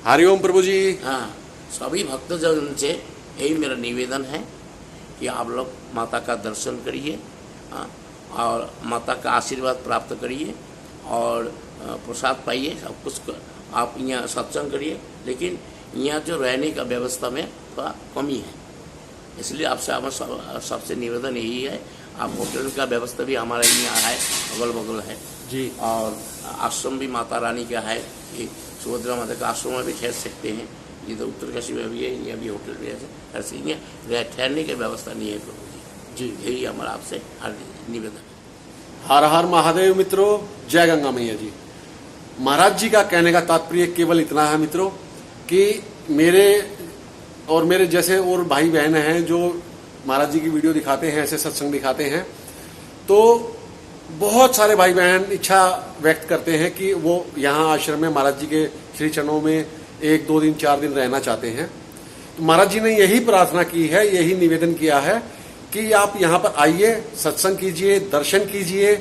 हरिओम प्रभु जी। हाँ, सभी भक्तजन से यही मेरा निवेदन है कि आप लोग माता का दर्शन करिए, हाँ, और माता का आशीर्वाद प्राप्त करिए और प्रसाद पाइए। सब कुछ आप यहाँ सत्संग करिए, लेकिन यहाँ जो रहने का व्यवस्था में थोड़ा कमी है, इसलिए आपसे हमारा सबसे निवेदन यही है। आप होटल का व्यवस्था भी हमारे यहाँ है, अगल बगल है जी, और आश्रम भी माता रानी का है कि सुभद्रा माता का आश्रम में भी ठहर सकते हैं। ये तो उत्तरकाशी में भी है, यहाँ भी होटल भी है, ऐसे यहाँ ठहरने की व्यवस्था नहीं है प्रभु जी। यही हमारा आपसे निवेदन है। हर हर महादेव मित्रों, जय गंगा मैया जी। महाराज जी का कहने का तात्पर्य केवल इतना है मित्रों कि मेरे जैसे और भाई बहन हैं जो महाराज जी की वीडियो दिखाते हैं, ऐसे सत्संग दिखाते हैं, तो बहुत सारे भाई बहन इच्छा व्यक्त करते हैं कि वो यहाँ आश्रम में महाराज जी के श्री चरणों में 1, 2 दिन 4 दिन रहना चाहते हैं। तो महाराज जी ने यही प्रार्थना की है, यही निवेदन किया है कि आप यहाँ पर आइए, सत्संग कीजिए, दर्शन कीजिए,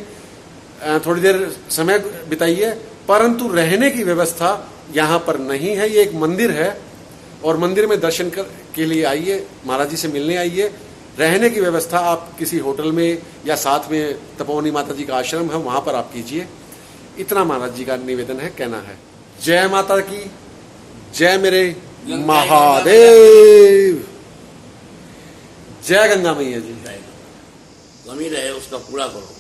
थोड़ी देर समय बिताइए, परंतु रहने की व्यवस्था यहाँ पर नहीं है। ये एक मंदिर है और मंदिर में दर्शन के लिए आइए, महाराज जी से मिलने आइए। रहने की व्यवस्था आप किसी होटल में या साथ में तपोवनी माता जी का आश्रम है वहां पर आप कीजिए। इतना महाराज जी का निवेदन है, कहना है। जय माता की जय, मेरे महादेव, जय गंगा मैया जी। कमी रहे उसका पूरा करो,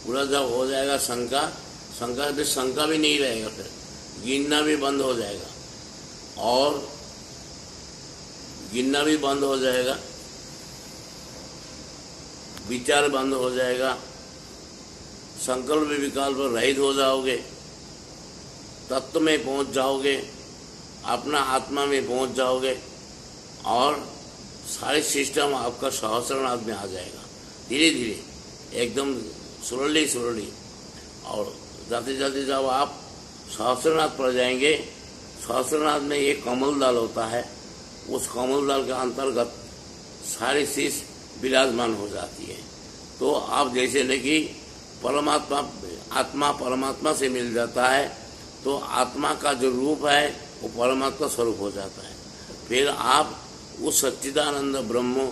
पूरा जब हो जाएगा शंका भी नहीं रहेगा, फिर गिनना भी बंद हो जाएगा और गिनना भी बंद हो जाएगा, विचार बंद हो जाएगा, संकल्प विकल्प रहित हो जाओगे, तत्व में पहुंच जाओगे, अपना आत्मा में पहुंच जाओगे और सारे सिस्टम आपका सहस्रनाथ में आ जाएगा धीरे धीरे, एकदम सुरली। और जाते जाते जब आप सहस्रनाथ पर जाएंगे, सहस्रनाथ में एक कमल दल होता है, उस कमल दल के अंतर्गत सारी चीज विराजमान हो जाती है। तो आप जैसे न कि आत्मा परमात्मा से मिल जाता है, तो आत्मा का जो रूप है वो परमात्मा स्वरूप हो जाता है। फिर आप उस सच्चिदानंद ब्रह्म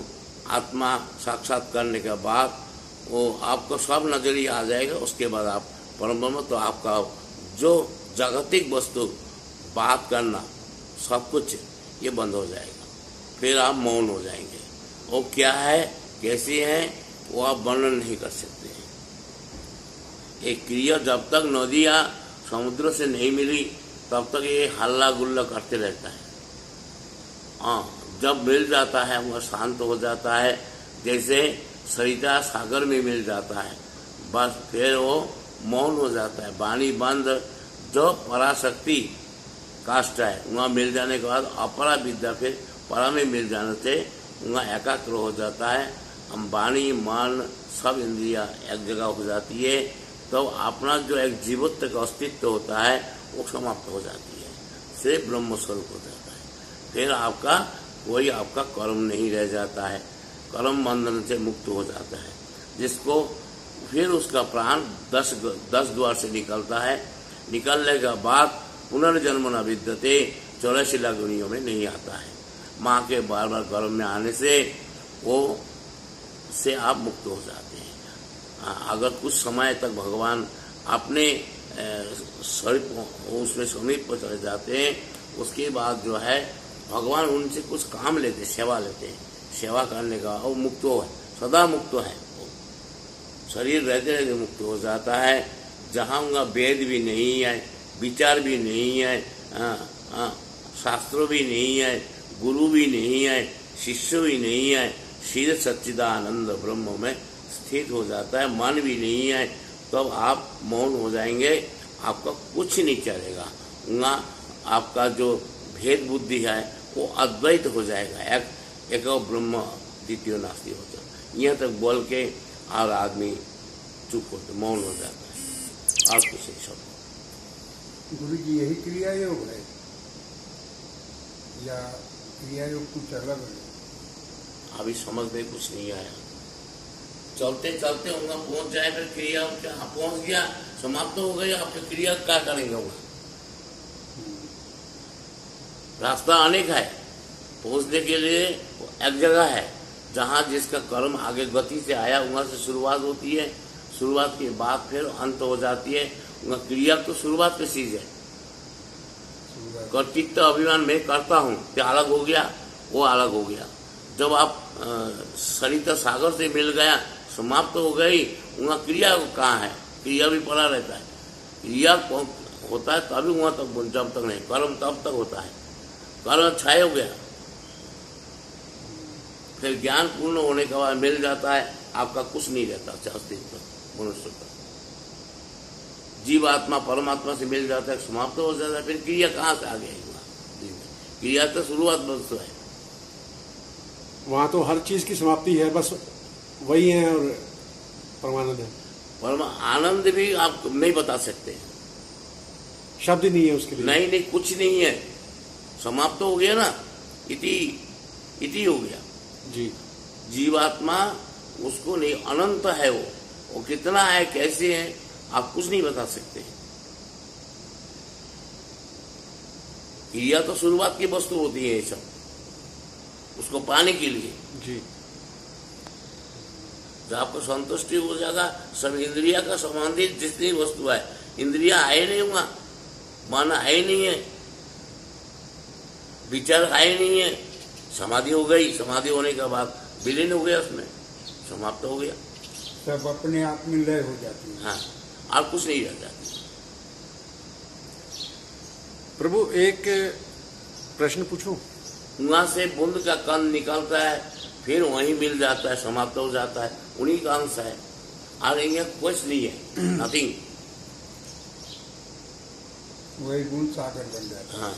आत्मा साक्षात करने के बाद वो आपको सब नजरिया आ जाएगा। उसके बाद आप परम ब्रह्म, तो आपका जो जागतिक वस्तु बात करना सब कुछ ये बंद हो जाएगा। फिर आप मौन हो जाएंगे। वो क्या है, कैसी है, वो आप वर्णन नहीं कर सकते हैं। एक क्रिया जब तक नदियाँ समुद्र से नहीं मिली तब तक ये हल्ला गुल्ला करते रहता है। हाँ, जब मिल जाता है वह शांत हो जाता है, जैसे सरिता सागर में मिल जाता है, बस फिर वो मौन हो जाता है, वाणी बंद। जो पराशक्ति काष्ठ है वहाँ मिल जाने के बाद अपरा विद्या फिर परा में मिल जाने से वहाँ एकाग्र हो जाता है। हम वाणी मन सब इंद्रिया एक जगह हो जाती है, तो अपना जो एक जीवत्व का अस्तित्व होता है वो समाप्त हो जाती है, सिर्फ ब्रह्म स्वरूप हो जाता है। फिर आपका कोई आपका कर्म नहीं रह जाता है, कर्म बंधन से मुक्त हो जाता है, जिसको फिर उसका प्राण 10 द्वार से निकलता है। निकलने के बाद पुनर्जन्म न विद्यते, 84 योनियों में नहीं आता है। माँ के बार बार गर्भ में आने से वो से आप मुक्त हो जाते हैं। अगर कुछ समय तक भगवान अपने शरीर उसमें समीप पर चले जाते हैं, उसके बाद जो है भगवान उनसे कुछ काम लेते, सेवा लेते हैं। सेवा करने का वो मुक्त है, सदा मुक्त है। शरीर रहते रहते मुक्त हो जाता है। जहाँ उनका वेद भी नहीं है, विचार भी नहीं है, शास्त्र भी नहीं है, गुरु भी नहीं है, शिष्य भी नहीं है, सीधे सच्चिदानंद ब्रह्म में स्थित हो जाता है। मन भी नहीं है, तब आप मौन हो जाएंगे, आपका कुछ नहीं चलेगा। वहाँ आपका जो भेद बुद्धि है वो अद्वैत हो जाएगा, एक ब्रह्म द्वितीय नास्ति हो जाएगा। यहाँ तक बोल के और आदमी चुप होते, मौन हो जाता है और कुछ नहीं शब्द। गुरु जी यही क्रिया योग है या क्रिया योग कुछ अलग है? अभी समझ में कुछ नहीं आया। चलते चलते होगा पहुंच जाए, फिर क्रिया पहुंच गया, समाप्त हो गई, आपकी क्रिया क्या करेंगे होगा? रास्ता अनेक है, पहुंचने के लिए एक जगह है जहां जिसका कर्म आगे गति से आया वहां से शुरुआत होती है, शुरुआत के बाद फिर अंत हो जाती है। वहाँ क्रिया तो शुरुआत की चीज है। कर्तृत्व अभिमान में करता हूँ क्या अलग हो गया, वो अलग हो गया। जब आप सरिता सागर से मिल गया, समाप्त हो गई, वहाँ क्रिया कहाँ है? क्रिया भी पड़ा रहता है। क्रिया होता है तभी वहाँ तक, जब तक नहीं, कर्म तब तक होता है। कर्म छाया हो गया, फिर ज्ञान पूर्ण होने के बाद मिल जाता है, आपका कुछ नहीं रहता अस्तित्व मनुष्य का। जीव आत्मा परमात्मा से मिल जाता है, समाप्त हो जाता है, फिर क्रिया कहाँ से आ गई? क्रिया तो शुरुआत वस्तु है। वहां तो हर चीज की समाप्ति है, बस वही है और परमानंद है। परम आनंद भी आप नहीं बता सकते, शब्द नहीं है उसके लिए। नहीं, कुछ नहीं है, समाप्त हो गया ना, इति हो गया। जी, जीवात्मा उसको नहीं, अनंत है वो कितना है, कैसे है, आप कुछ नहीं बता सकते। क्रिया तो शुरुआत की वस्तु होती है, ये सब उसको पाने के लिए। जी, जब आपको संतुष्टि हो जाएगा, सब इंद्रिया का संबंधित जितनी वस्तु है, इंद्रिया आए नहीं हुआ, मन आए नहीं है, विचार आए नहीं है, समाधि हो गई। समाधि होने के बाद विलीन हो गया, उसमें समाप्त हो गया, सब अपने आप में लय हो जाती है। हाँ, और कुछ नहीं रह जाती। प्रभु एक प्रश्न पूछूं? वहां से बूंद का कण निकलता है, फिर वहीं मिल जाता है, समाप्त हो जाता है, उन्हीं का अंश है, और यहाँ कुछ नहीं है, नथिंग। वही गुण सागर बन जाता है। हाँ,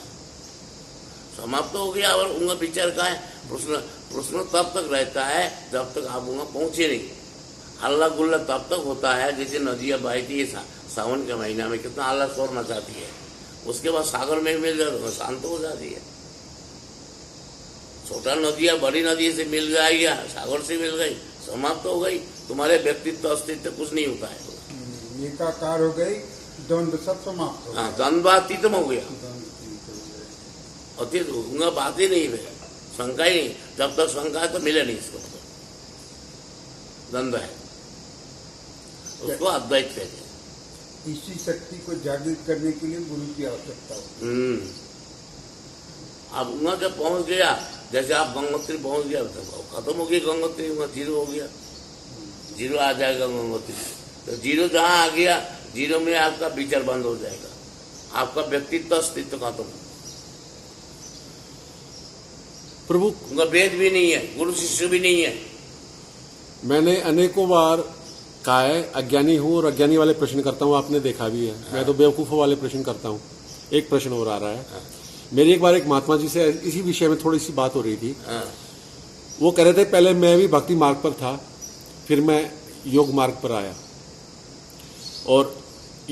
समाप्त हो गया। और उनका विचार का है, प्रश्न तब तक रहता है जब तक आप वहां पहुंचे नहीं। हल्ला गुल्ला तब तक होता है, जैसे नदियां बहती है सावन के महीना में, कितना हल्ला शोर मचाती है, उसके बाद सागर में मिल जाए तो शांत हो जाती है। छोटा नदियां बड़ी नदी से मिल जाएगी, सागर से मिल गई, समाप्त हो गई, तुम्हारे व्यक्तित्व अस्तित्व कुछ नहीं होता है। एकाकार हो गई, द्वंद्व सब समाप्त हो हाँ, द्वंद्वातीतम हो गया, गया। अतीत होगा, बात ही नहीं है, शंका ही नहीं। जब तक शंका है तो मिले नहीं इसको, द्वंद्व है, उसको अद्वैत कहते हैं। इसी शक्ति को जागृत करने के लिए गुरु की आवश्यकता होती है। अब वहां जब पहुंच गया, जैसे आप गंगोत्री पहुंच गया, तो खत्म हो गई गंगोत्री, वहां जीरो हो गया, जीरो आ जाएगा गंगोत्री। तो जीरो जहां आ गया, जीरो में आपका विचार बंद हो जाएगा, आपका व्यक्तित्व अस्तित्व खत्म। प्रभु, उनका वेद भी नहीं है, गुरु शिष्य भी नहीं है। मैंने अनेकों बार कहा है अज्ञानी हूं और अज्ञानी वाले प्रश्न करता हूं, आपने देखा भी है। मैं तो बेवकूफों वाले प्रश्न करता हूं। एक प्रश्न और आ रहा है। मेरी एक बार एक महात्मा जी से इसी विषय में थोड़ी सी बात हो रही थी। वो कह रहे थे पहले मैं भी भक्ति मार्ग पर था, फिर मैं योग मार्ग पर आया, और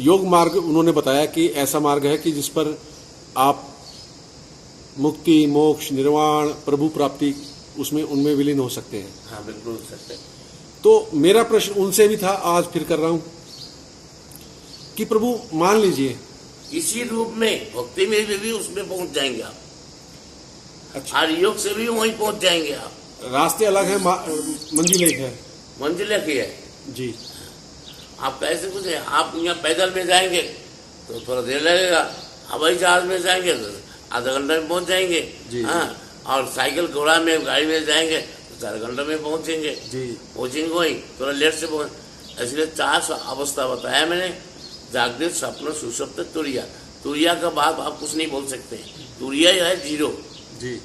योग मार्ग उन्होंने बताया कि ऐसा मार्ग है कि जिस पर आप मुक्ति, मोक्ष, निर्वाण, प्रभु प्राप्ति उसमें उनमें विलीन हो सकते हैं। हाँ, बिल्कुल हो सकते हैं। तो मेरा प्रश्न उनसे भी था, आज फिर कर रहा हूं कि प्रभु मान लीजिए इसी रूप में भक्ति में भी उसमें पहुंच जाएंगे आप। अच्छा, और योग से भी वहीं पहुंच जाएंगे आप। रास्ते अलग है, मंजिल एक है। मंजिल एक ही है जी, आप कैसे कुछ है। आप यहाँ पैदल में जाएंगे तो थोड़ा देर लगेगा, हवाई जहाज में जाएंगे तो आधा घंटा में पहुंच जाएंगे। जी। हाँ, और साइकिल घोड़ा में गाड़ी में जाएंगे तो 4 घंटे में पहुंचेंगे। जी, पहुंचेंगे वहीं, थोड़ा लेट से पहुंच। इसलिए 4 अवस्था बताया मैंने, जागृत, स्वप्न, सुषुप्त, तुरिया। तुरिया का बात आप कुछ नहीं बोल सकते, तुरिया ही है जीरो। जी,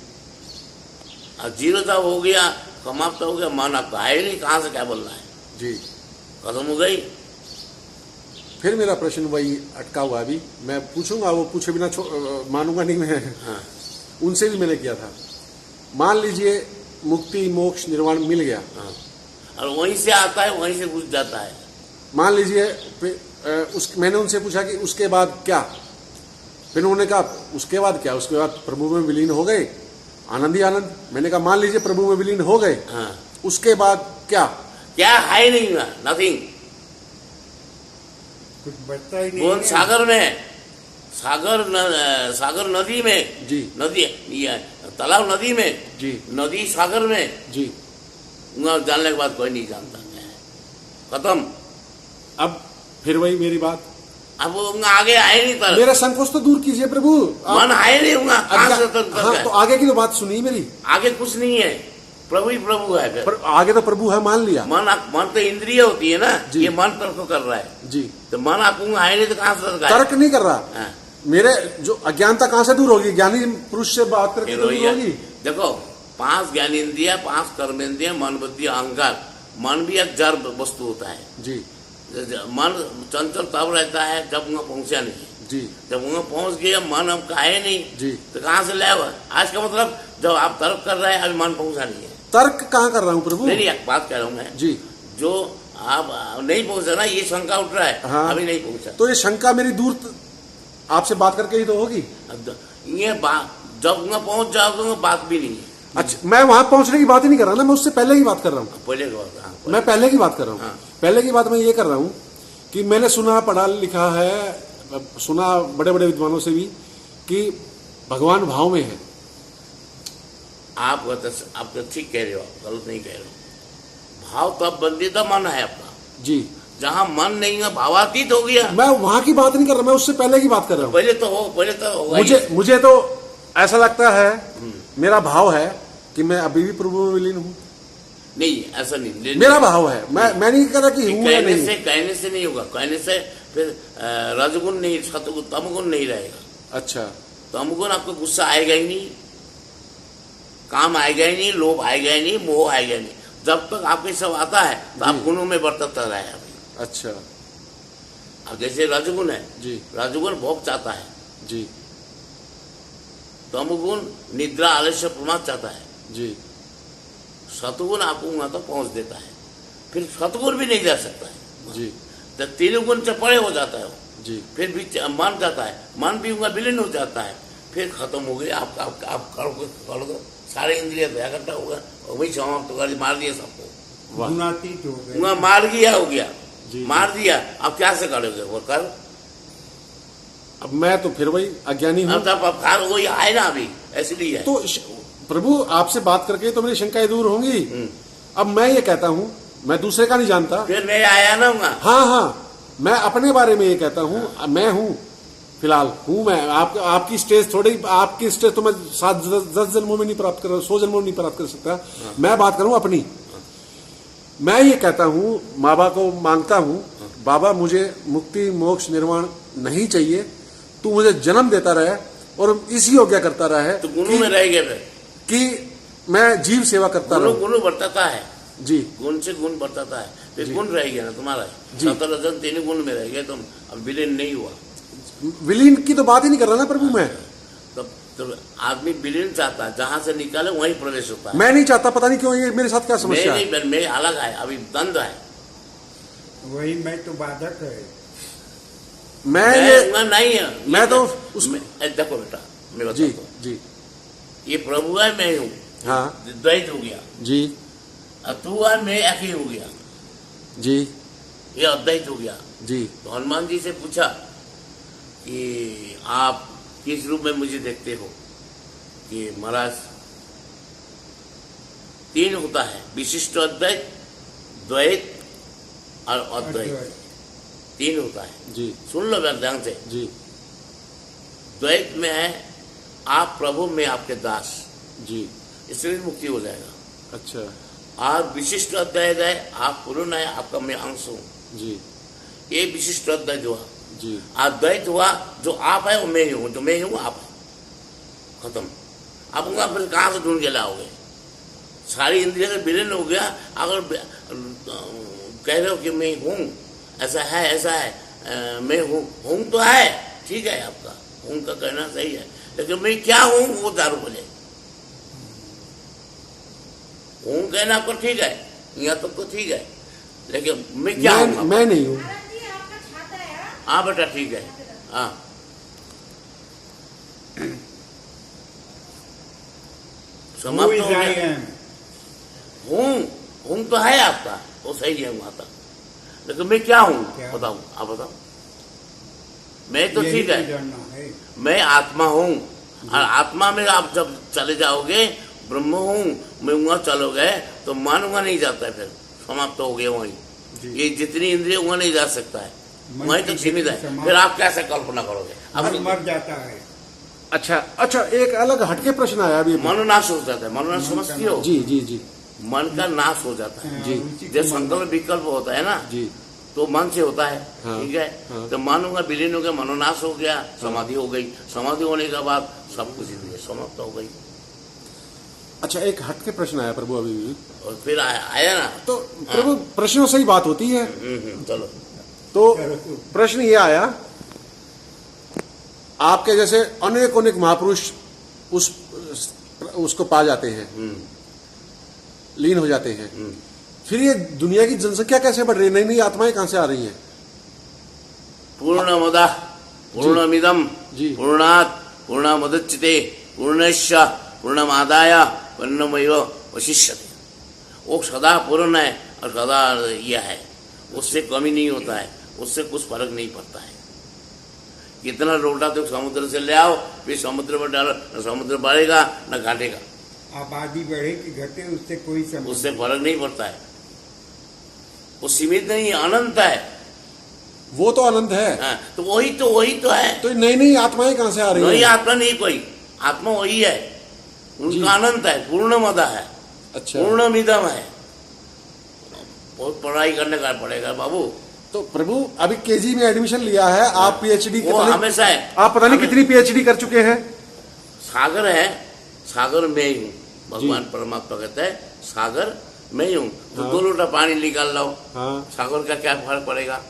और जीरो जब हो गया, समाप्त हो गया, मन आपका है ही नहीं, कहाँ से क्या बोलना है, जी। खत्म हो गई। फिर मेरा प्रश्न वही अटका हुआ। अभी मैं पूछूंगा, वो पूछे बिना मानूंगा नहीं मैं। हाँ, उनसे भी मैंने किया था। मान लीजिए मुक्ति, मोक्ष, निर्वाण मिल गया। हाँ, और वहीं से आता है, वहीं से घुस जाता है। मान लीजिए मैंने उनसे पूछा कि उसके बाद क्या? फिर उन्होंने कहा उसके बाद क्या? उसके बाद प्रभु में विलीन हो गए, आनंद ही आनंद। मैंने कहा मान लीजिए प्रभु में विलीन हो गए, हाँ, उसके बाद क्या? क्या है नहीं, नथिंग। कुछ बचता ही नहीं कौन है। सागर में है, सागर नदी में, जी। नदी ये तालाब नदी में, जी। नदी सागर में, जी। वहाँ जानने के बाद कोई नहीं जानता क्या है, खत्म। अब फिर वही मेरी बात, अब वो वहाँ आगे आए नहीं तर मेरा संकोच तो दूर कीजिए प्रभु। मन आए नहीं वहाँ, कहाँ से तक हाँ, तो आगे की तो बात सुनिए मेरी। आगे कुछ नहीं है, प्रभु ही प्रभु है फिर। पर आगे तो प्रभु है, मान लिया। मन तो इंद्रिय होती है ना, जी। ये मन तर्क कर रहा है, जी। तो मन आपको आए नहीं तो कहाँ से तर्क आएगा? तर्क नहीं कर रहा, हाँ। मेरे जो अज्ञानता कहाँ से दूर होगी? ज्ञानी पुरुष से बात करके फिर तो वही दूर है। होगी। देखो, 5 ज्ञानेंद्रिय, 5 कर्मेंद्रिय, मन बुद्धि अहंकार। मन भी एक जड़ वस्तु होता है। जी। मन चंचल तब रहता है जब वहाँ पहुंचा नहीं। जी। जब वहाँ पहुंच गया, मन हम काहे नहीं, जी। तो कहाँ से लाएगा? आज का मतलब जब आप तर्क कर रहे हैं, अभी मन पहुंचा नहीं है। तर्क कहाँ कर रहा हूँ प्रभु? नहीं, एक बात कह रहा हूँ मैं, जी। जो आप नहीं पहुंचा ना, ये शंका उठ रहा है, हाँ। अभी नहीं पहुंचा। तो ये शंका मेरी दूर आपसे बात करके ही तो होगी। ये बात जब वहाँ पहुंच जाओगे, वहाँ बात भी नहीं है। अच्छा, मैं वहां पहुंचने की बात ही नहीं कर रहा ना, मैं उससे पहले की बात कर रहा हूँ। पहले की बात, हाँ, मैं पहले की बात कर रहा हूँ। हाँ। पहले की बात मैं ये कर रहा हूँ कि मैंने सुना, पढ़ा लिखा है, सुना बड़े बड़े विद्वानों से भी कि भगवान भाव में है। आप तो ठीक कह रहे हो, गलत नहीं कह रहे हो। भाव तब बंदीदा मन है आपका। जी। जहाँ मन नहीं है, भावातीत हो गया। मैं वहां की बात नहीं कर रहा, मैं उससे पहले की बात कर रहा हूँ। पहले तो होगा ही। मुझे तो ऐसा लगता है, मेरा भाव है कि मैं अभी भी प्रभु में विलीन हूँ। नहीं, ऐसा नहीं, मेरा भाव है, मैं नहीं कह रहा कि हूँ या नहीं। कहने से नहीं होगा, कहने से फिर रजगुण नहीं, सतगुण, तमगुण नहीं रहेगा। अच्छा। तमगुण आपको गुस्सा आएगा ही नहीं, काम आएगा ही नहीं, लोभ आएगा ही नहीं, मोह आएगा ही नहीं। जब तक आपके सब आता है तो आप गुणों में बरतता रहेगा। अच्छा। अब जैसे रजगुण है, जी। रजगुण भोग चाहता है, जी। तमगुण निद्रा आलस्य प्रमाद चाहता है, जी। सतगुण आपको वहां तक पहुंच देता है, फिर सतगुण भी नहीं जा सकता है। जी। तो 3 गुण से परे हो जाता है वो। जी। फिर भी मन जाता है, मन भी वहां विलीन हो जाता है, फिर खत्म हो गया आपका। आप करोगे सारे इंद्रिय इकट्ठा होगा और वही समाप्त तो कर मार दिया सबको, गुणातीत हो गए। वहां मार गया, हो गया, जी। मार दिया। अब क्या से करोगे वो कर? अब मैं तो फिर वही अज्ञानी हूँ। अब कार वही आए ना, अभी इसलिए है। तो प्रभु आपसे बात करके तो मेरी शंकाएं दूर होंगी। अब मैं ये कहता हूँ, मैं दूसरे का नहीं जानता। फिर मैं आया ना वहां। हाँ हाँ, मैं अपने बारे में ये कहता हूँ, मैं हूँ, फिलहाल हूँ मैं। आपकी स्टेज थोड़ी, आपकी स्टेज तो मैं 7-10 जन्मों में नहीं प्राप्त कर, 100 जन्मों में नहीं प्राप्त कर सकता। मैं बात करूँ अपनी। मैं ये कहता हूँ, बाबा को मांगता हूँ, बाबा मुझे मुक्ति मोक्ष निर्वाण नहीं चाहिए, तू मुझे जन्म देता रहे और इसी योग्य करता रहे। तो गुरु में रह गए कि मैं जीव सेवा करता रहूं। गुरु बढ़ता है जी। गुण से गुण बढ़ता है, फिर गुण रह गया ना तुम्हारा। जी। 17 3 गुण में रह गए तुम, अब विलीन नहीं हुआ। विलीन की तो बात ही नहीं कर रहा ना प्रभु मैं। तो आदमी विलीन चाहता है, जहां से निकाले वहीं प्रवेश होता है। मैं नहीं चाहता, पता नहीं क्यों, ये मेरे साथ क्या समस्या है। मैं अलग है, अभी द्वंद्व है। वही मैं तो बाधक है। मैं ये नहीं है, मैं तो उसमें देखो बेटा, मैं जी। बताता हूँ, जी। ये प्रभु है, मैं हूँ, हाँ द्वैत हो गया। जी। और तू है, मैं एक ही हो गया, जी। ये अद्वैत हो गया। जी। तो हनुमान जी से पूछा कि आप किस रूप में मुझे देखते हो? कि महाराज 3 होता है, विशिष्ट अद्वैत, द्वैत और अद्वैत, 3 होता है। जी। सुन लो मेरे ध्यान से। जी। द्वैत में है आप प्रभु में आपके दास, जी। इसलिए मुक्ति हो जाएगा। अच्छा। आप विशिष्ट अद्वैत है, आप पूर्ण है, आपका मैं अंश हूँ, जी। ये विशिष्ट अद्वैत हुआ। जी। अद्वैत हुआ, जो आप है वो मैं ही हूँ, जो मैं हूँ आप है, खत्म। आप उनका फिर कहाँ से ढूंढ के लाओगे? सारी इंद्रिया से विलीन हो गया। अगर कह रहे हो कि मैं हूँ, ऐसा है, मैं हूँ तो है, ठीक है, आपका हूँ का कहना सही है, लेकिन मैं क्या हूँ वो दारू बोले। हूँ कहना आपको ठीक है, यहाँ तक तो ठीक है, लेकिन मैं क्या हूँ? मैं नहीं हूँ। हाँ बेटा, ठीक है। हाँ, समाप्त हो गया। हूँ तो है आपका, वो सही है वहां तक, लेकिन मैं क्या हूँ बताऊँ? आप बताओ। मैं तो ठीक है, है। मैं आत्मा हूँ, और आत्मा में आप जब चले जाओगे, ब्रह्म हूँ मैं वहाँ चलोगे तो मन वहाँ नहीं जाता है, फिर समाप्त हो गए वहीं। ये जितनी इंद्रिय वहाँ नहीं जा सकता है, मन वहीं की तक सीमित है। समाप्त- फिर आप कैसे कल्पना करोगे? मन अब मर जाता है। अच्छा अच्छा, एक अलग हटके प्रश्न आया अभी। मनोनाश हो जाता है। मनोनाश समझती हो? जी जी जी मन का नाश हो जाता है। जी। उसी को जब मन- संकल्प विकल्प होता है ना, जी। तो मन से होता है। हाँ, ठीक है। हाँ। तो मन होगा, विलीन हो गया, मनोनाश हो गया, समाधि हो गई। समाधि होने के बाद सब कुछ इंद्रिय समाप्त हो गई। अच्छा, एक हटके प्रश्न आया प्रभु अभी भी। और फिर आया ना। तो प्रभु प्रश्नों से ही बात होती है। चलो। तो प्रश्न ये आया, आपके जैसे अनेक अनेक महापुरुष उसको पा जाते हैं, लीन हो जाते हैं, फिर ये दुनिया की जनसंख्या कैसे बढ़ रही है? नई नई आत्माएं कहां से आ रही हैं? पूर्णमद पूर्णमिदम जी। पूर्णात् पूर्णमुदच्यते पूर्णस्य पूर्णमादाय पूर्णमेव वशिष्यते। वो सदा पूर्ण है और सदा यह है, उससे कमी नहीं होता है, उससे कुछ फर्क नहीं पड़ता है। कितना लोटा तो समुद्र से ले आओ, फिर समुद्र में डालो, न समुद्र बढ़ेगा न घटेगा, आबादी बढ़े कि घटे उससे कोई संबंध उससे फर्क नहीं पड़ता है। वो सीमित नहीं, अनंत है। वो तो अनंत है। हाँ, तो वही तो है। तो नई नई आत्माएं कहां से आ रही नहीं, हैं? आत्मा नहीं कोई, आत्मा वही है, उनका अनंत है, पूर्णमदा है, अच्छा, पूर्णमिदम है। बहुत पढ़ाई करने का पड़ेगा बाबू। तो प्रभु अभी केजी में एडमिशन लिया है, आप पीएचडी वो हमेशा है। आप पता नहीं कितनी पीएचडी कर चुके हैं? सागर है, सागर में ही हूँ। भगवान परमात्मा कहते हैं सागर में ही हूँ। तो हाँ। 2 लोटा पानी निकाल लो, हाँ सागर का क्या फर्क पड़ेगा?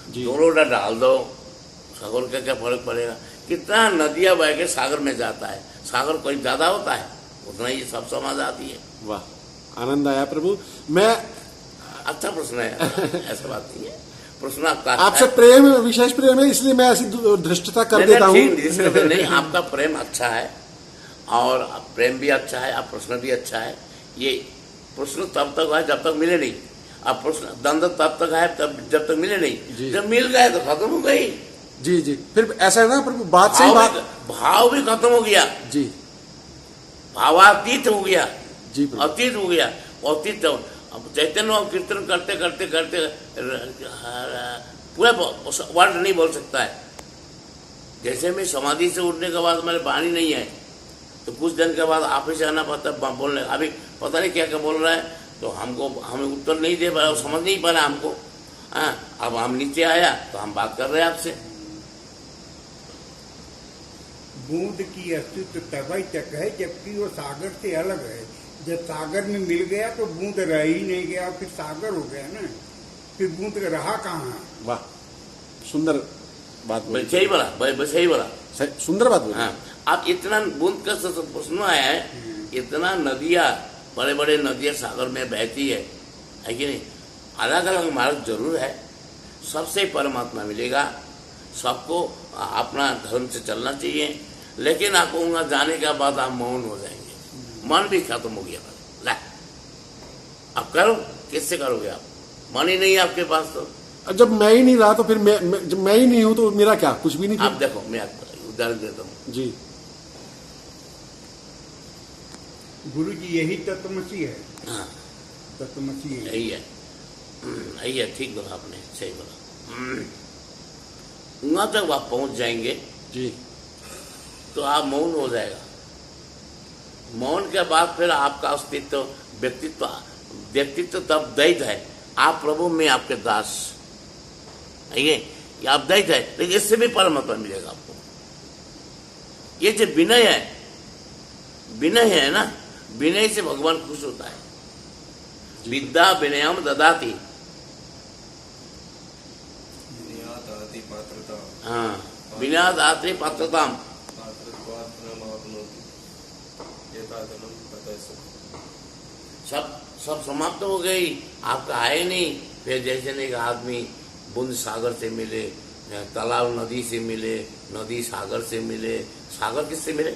जी। 2 लोटा डाल दो, सागर का क्या फर्क पड़ेगा? कितना नदियां बह के सागर में जाता है, सागर कोई ज्यादा होता है, उतना ही सब समाज आती है। वाह, आनंद आया प्रभु। मैं अच्छा प्रश्न है, ऐसा बात नहीं है, प्रश्न आपका अच्छा आपसे है। प्रेम, विशेष प्रेम है, इसलिए मैं ऐसी धृष्टता कर नहीं, देता हूँ। ठीक, इसलिए नहीं, आपका प्रेम अच्छा है, और प्रेम भी अच्छा है, आप प्रश्न भी अच्छा है। ये प्रश्न तब तक है जब तक मिले नहीं, अब प्रश्न द्वंद तब तक है तब जब तक मिले जी। नहीं। जब मिल गए तो खत्म हो गई। जी जी, फिर ऐसा है ना प्रभु, बात से ही बात। भाव भी खत्म हो गया, जी भावातीत हो गया, जी प्रभु। अतीत हो गया। अतीत अब चैतन्य कीर्तन करते करते करते पूरा वर्ड नहीं बोल सकता है। जैसे मैं समाधि से उठने के बाद मेरे वाणी नहीं है, तो कुछ दिन के बाद आप ही से आना पड़ता है बोलने। अभी पता नहीं क्या क्या बोल रहा है, तो हमको हमें उत्तर नहीं दे पा रहा, समझ नहीं पा रहा हमको। हाँ, अब हम नीचे आया तो हम बात कर रहे हैं आपसे। बूंद की अस्तित्व तभी तक है जबकि वो सागर से अलग है। जब सागर में मिल गया तो बूंद रह ही नहीं गया, फिर सागर हो गया ना, फिर बूंद रहा कहाँ? वाह, सुंदर बात बोली। सही बोला, सही बोला। सुंदर बात बोली। हाँ, आप इतना बूंद का प्रश्न आया है, इतना नदियाँ, बड़े बड़े नदियाँ सागर में बहती है कि नहीं? अलग अलग मार्ग जरूर है, सबसे परमात्मा मिलेगा, सबको अपना धर्म से चलना चाहिए। लेकिन आपको वहाँ जाने के बाद आप मौन हो जाएंगे, मन भी खत्म हो गया। ला, अब करो, किससे करोगे आप? मन ही नहीं है आपके पास तो। जब मैं ही नहीं रहा तो फिर जब मैं ही नहीं हूं तो मेरा क्या, कुछ भी नहीं। आप देखो, मैं आपको उदाहरण देता हूँ जी। गुरु जी यही तत्वमसी है। हाँ, तत्वमसी है। यही है, ठीक बोला आपने, सही बोला। वहाँ तक आप पहुँच जाएंगे जी तो आप मौन हो जाएगा। मौन के बाद फिर आपका अस्तित्व, व्यक्तित्व तब दैत है। आप प्रभु में आपके दास, ये आप दैत है, लेकिन इससे भी परमात्मा मिलेगा आपको। ये जो विनय है, विनय है ना, विनय से भगवान खुश होता है। विद्या विनयम ददाति। हाँ, विनय दाति पात्रताम। सब समाप्त हो गई, आपका आए नहीं। फिर जैसे एक आदमी बूंद सागर से मिले, तालाब नदी से मिले, नदी सागर से मिले, सागर किससे मिले?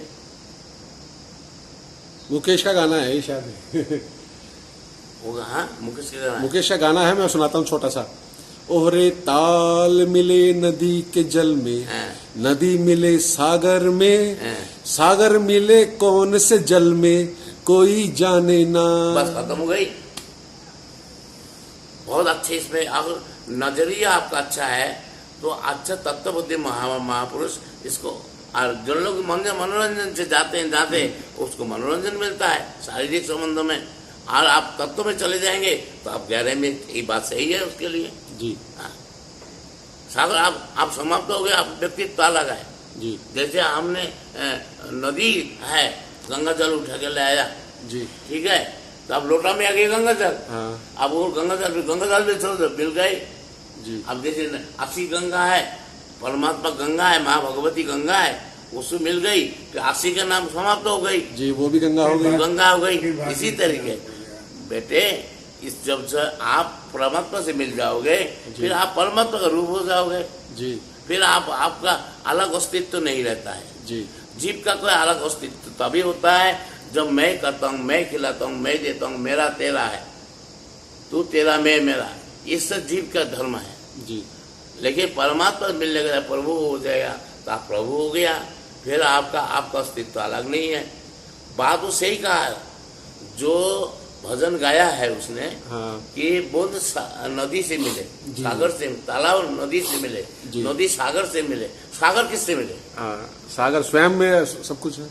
मुकेश का गाना है ये शायद। होगा। हाँ, मुकेश का गाना है। मुकेश का गाना है, मैं सुनाता हूँ छोटा सा। ओहरे ताल मिले नदी के जल में, हाँ। नदी मिले सागर में, हाँ। सागर मिले कौन से जल में, कोई जाने ना। बस खत्म हो गई। बहुत अच्छे इसमें अगर नजरिया आपका अच्छा है तो अच्छा तत्व बुद्धि महापुरुष इसको, और जो लोग मनोरंजन से जाते हैं उसको मनोरंजन मिलता है शारीरिक संबंधों में, और आप तत्व में चले जाएंगे तो आप गहरे में, ये बात सही है उसके लिए। जी हाँ। सागर आप समाप्त हो गए, आप व्यक्तित्व अलग है। जी जैसे हमने नदी है, गंगा जल उठा के ले आया, जी ठीक है, तो अब लोटा में आ गई गंगा जल। हाँ अब वो गंगा जल भी छोड़ दो, मिल गए। जी अब जैसे असी गंगा है, परमात्मा गंगा है, माँ भगवती गंगा है, उससे मिल गई कि असी का नाम समाप्त हो गई, जी, वो भी गंगा हो गई। गंगा हो गई। फिर बाद इसी में तरीके बेटे, इस जब से आप परमात्मा से मिल जाओगे फिर आप परमात्मा का रूप हो जाओगे, जी फिर आपका अलग अस्तित्व नहीं रहता है। जी जीव का कोई अलग अस्तित्व तभी होता है जब मैं करता हूँ, मैं खिलाता हूँ, मैं देता हूँ, मेरा तेरा है, तू तेरा मैं मेरा, इससे जीव का धर्म है। जी लेकिन परमात्मा मिलने के बाद प्रभु हो जाएगा तो आप प्रभु हो गया, फिर आपका अस्तित्व अलग नहीं है। बात वो सही कहा है, जो भजन गाया है उसने हाँ कि बूंद नदी से मिले, जी। सागर से, तालाब नदी से मिले, जी। नदी सागर से मिले, सागर किससे मिले? हाँ, सागर स्वयं में सब कुछ है।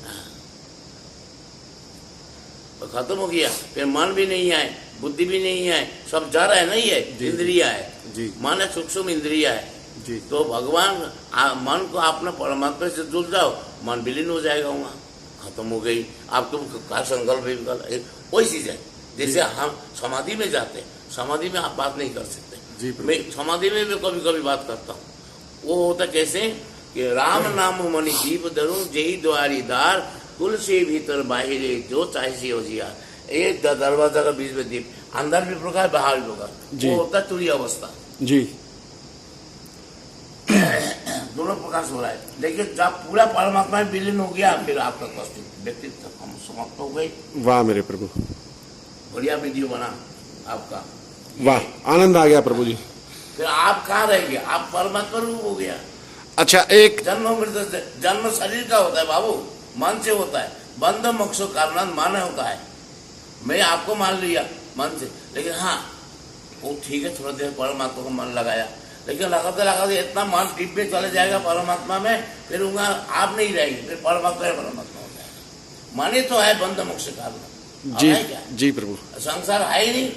तो खत्म हो गया, फिर मन भी नहीं है, बुद्धि भी नहीं है, सब जा रहा है, नहीं है, जी। इंद्रिया है, जी मन है, सूक्ष्म इंद्रिया है। जी तो भगवान मन को अपने परमात्मा से जुड़ जाओ, मन विलीन हो जाएगा, वहाँ खत्म हो गई। आपको का संकल्प वही चीज है। जैसे हम समाधि में जाते हैं, समाधि में आप बात नहीं कर सकते, जी प्रभु। मैं समाधि में भी कभी कभी बात करता हूँ। वो होता कैसे कि राम नाम मणि दीप धरूं जही द्वारी दार, कुल से भीतर बाहिरे जो चाहे से हो जिया। एक दरवाजा का बीच में दीप, अंदर भी प्रकार बाहर भी प्रकार, जी। वो होता है तुरीय अवस्था, जी दोनों प्रकार से हो रहा है। लेकिन जब पूरा परमात्मा में विलीन हो गया फिर आपका व्यक्तित्व हम समाप्त हो गई। वाह मेरे प्रभु, बढ़िया वीडियो बना आपका, वाह, आनंद आ गया प्रभु जी। फिर आप कहाँ रह गए, आप परमात्मा रूप हो गया। अच्छा, एक जन्म मृत्यु से, जन्म शरीर का होता है बाबू, मन से होता है, बंध मोक्ष कारण मन होता है। मैं आपको मान लिया मन से, लेकिन हाँ वो ठीक है, थोड़ा देर परमात्मा को मन लगाया, लेकिन लगाते लगाते इतना मन डीप में चले जाएगा परमात्मा में, फिर वहाँ आप नहीं रहेंगे, फिर परमात्मा है परमात्मा हो जाएगा। मन ही तो है बंध मोक्ष कारण, जी है क्या? जी प्रभु, संसार है ही नहीं।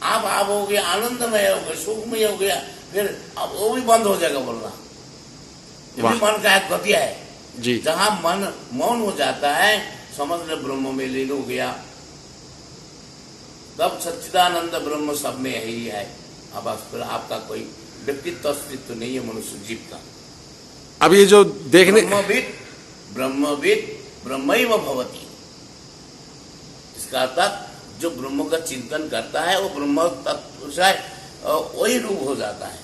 आप हो गया, आनंदमय हो गया, सुखमय हो गया, फिर अब वो भी बंद हो जाएगा बोलना। ये भी मन का एक गति है। जी जहां मन मौन हो जाता है, समझ ले ब्रह्म में लीन हो गया, तब सच्चिदानंद ब्रह्म सब में यही है। अब फिर आपका कोई व्यक्तित्व अस्तित्व नहीं है मनुष्य जीव का। अब ये जो देखने, ब्रह्मविद ब्रह्मैव भवति, इसका अर्थ जो ब्रह्म का चिंतन करता है वो ब्रह्म तत्व से वही रूप हो जाता है,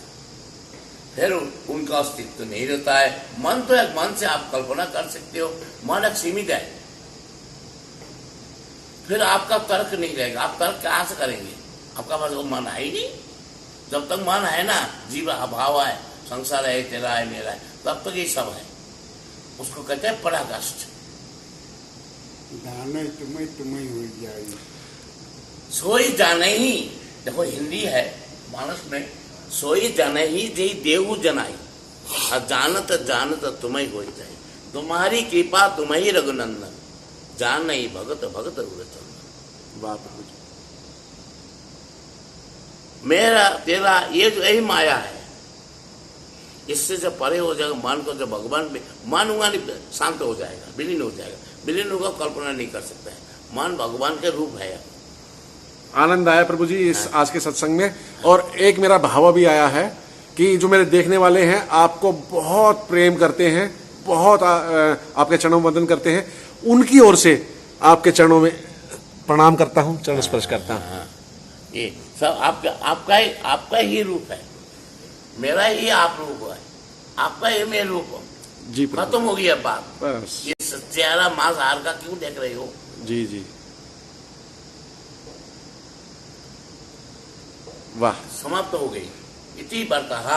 फिर उनका अस्तित्व नहीं रहता है। मन तो एक, मन से आप कल्पना कर सकते हो, मन एक सीमित है, फिर आपका तर्क नहीं रहेगा। आप तर्क कहाँ से करेंगे, आपका पास वो मन है ही नहीं। जब तक मन है ना, जीव अभाव है, संसार है, तेरा है, मेरा है, तब तक ये सब है। उसको कहते हैं पराकाष्ठ। जाने तुम्हें तुम्हें हो जाए, सोई जाने ही, देखो हिंदी है मानस में, सोई जाने ही जय देव जनाई, और जानत जानत तुम्हें हो जाए, तुम्हारी कृपा तुम्हें रघुनंदन, जान नहीं भगत भगत चंदन। वाह प्रभु जी, मेरा तेरा ये जो यही माया है, इससे जब परे हो जाएगा मन को, जब भगवान में मन हुआ नहीं, शांत हो जाएगा, विलीन हो जाएगा। विलीन होगा कल्पना नहीं कर सकता है, मन भगवान के रूप है। आनंद आया प्रभु जी इस आज के सत्संग में। और एक मेरा भाव भी आया है कि जो मेरे देखने वाले हैं आपको बहुत प्रेम करते हैं, बहुत आपके चरणों में वंदन करते हैं, उनकी ओर से आपके चरणों में प्रणाम करता हूँ, चरण स्पर्श करता हूँ। हाँ, ये सब आपका ही रूप है, मेरा ही आप रूप है, आपका ही मैं रूप हूँ। जी प्रभु, खत्म हो गया बात। बस ये चेहरा मांस हार का क्यों देख रही हो? जी जी, वाह समाप्त हो गई। इति बर्तः